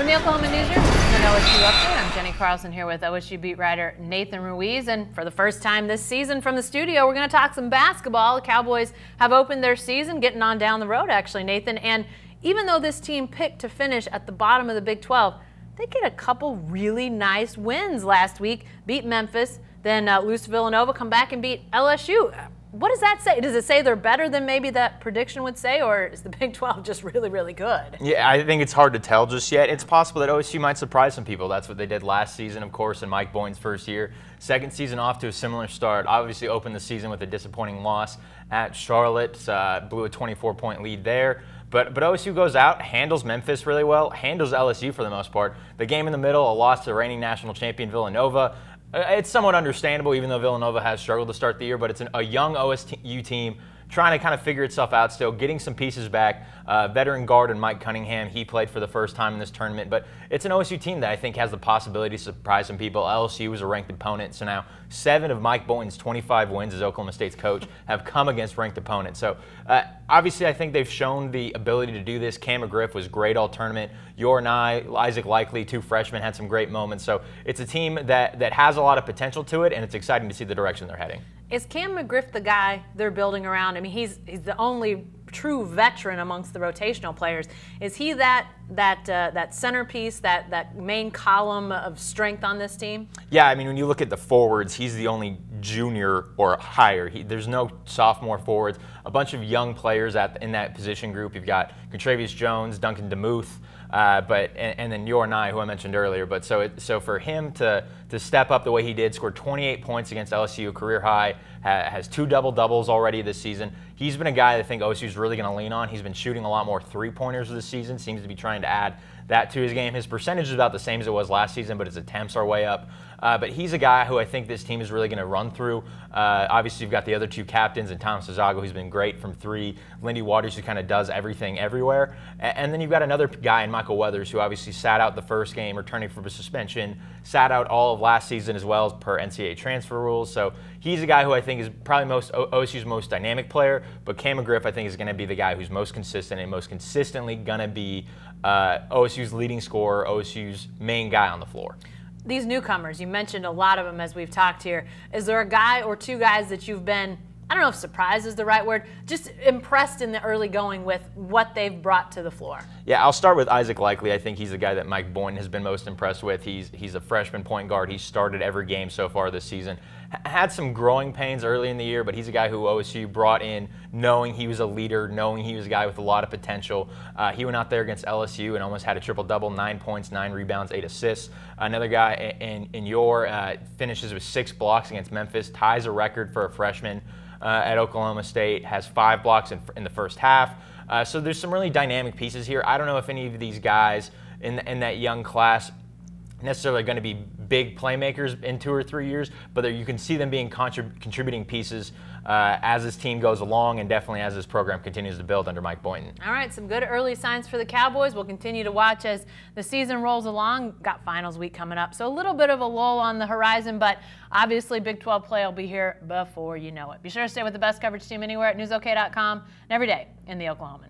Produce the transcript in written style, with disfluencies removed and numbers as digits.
From the Oklahoman Newsroom, an OSU update. I'm Jenny Carlson here with OSU beat writer Nathan Ruiz, and for the first time this season from the studio, we're going to talk some basketball. The Cowboys have opened their season, getting on down the road, actually, Nathan. And even though this team picked to finish at the bottom of the Big 12, they get a couple really nice wins last week. Beat Memphis, then lose to Villanova, come back and beat LSU. What does that say? Does it say they're better than maybe that prediction would say, or is the Big 12 just really, really good? Yeah, I think it's hard to tell just yet. It's possible that OSU might surprise some people. That's what they did last season, of course, in Mike Boynton's first year. Second season off to a similar start. Obviously opened the season with a disappointing loss at Charlotte. Blew a 24-point lead there. But OSU goes out, handles Memphis really well, handles LSU for the most part. The game in the middle, a loss to reigning national champion Villanova. It's somewhat understandable, even though Villanova has struggled to start the year, but it's a young OSU team trying to kind of figure itself out still, getting some pieces back. Veteran guard and Mike Cunningham, he played for the first time in this tournament, but it's an OSU team that I think has the possibility to surprise some people. LSU was a ranked opponent, so now 7 of Mike Boynton's 25 wins as Oklahoma State's coach have come against ranked opponents. So obviously I think they've shown the ability to do this. Cam McGriff was great all tournament. Yornai, Isaac Likely, 2 freshmen, had some great moments. So it's a team that has a lot of potential to it, and it's exciting to see the direction they're heading. Is Cam McGriff the guy they're building around? I mean, he's the only true veteran amongst the rotational players. Is he that centerpiece, that main column of strength on this team? Yeah, I mean, when you look at the forwards, he's the only junior or higher. There's no sophomore forwards. A bunch of young players in that position group. You've got Contravius Jones, Duncan DeMuth, and then Yornai, who I mentioned earlier. But so for him to step up the way he did, scored 28 points against LSU, career high, has 2 double-doubles already this season. He's been a guy that I think OSU is really going to lean on. He's been shooting a lot more three-pointers this season, seems to be trying to add that to his game. His percentage is about the same as it was last season, but his attempts are way up. But he's a guy who I think this team is really going to run through. Obviously, you've got the other 2 captains, and Thomas Zazago, who's been great from 3. Lindy Waters, who kind of does everything everywhere. And then you've got another guy in Michael Weathers, who obviously sat out the first game, returning from a suspension, sat out all of last season as well as per NCAA transfer rules. So he's a guy who I think is probably OSU's most dynamic player. But Cam McGriff, I think, is going to be the guy who's most consistent and most consistently going to be OSU's leading scorer, OSU's main guy on the floor. These newcomers, you mentioned a lot of them as we've talked here. Is there a guy or 2 guys that you've been, I don't know if surprised is the right word, just impressed in the early going with what they've brought to the floor? Yeah, I'll start with Isaac Likely. I think he's the guy that Mike Boynton has been most impressed with. He's a freshman point guard. He's started every game so far this season. Had some growing pains early in the year, but he's a guy who OSU brought in knowing he was a leader, knowing he was a guy with a lot of potential. He went out there against LSU and almost had a triple-double, 9 points, 9 rebounds, 8 assists. Another guy in your finishes with 6 blocks against Memphis, ties a record for a freshman at Oklahoma State, has 5 blocks in the first half. So there's some really dynamic pieces here. I don't know if any of these guys in that young class necessarily going to be big playmakers in 2 or 3 years, but you can see them being contributing pieces as this team goes along, and definitely as this program continues to build under Mike Boynton. All right, some good early signs for the Cowboys. We'll continue to watch as the season rolls along. Got finals week coming up, so a little bit of a lull on the horizon, but obviously Big 12 play will be here before you know it. Be sure to stay with the best coverage team anywhere at newsok.com and every day in the Oklahoman.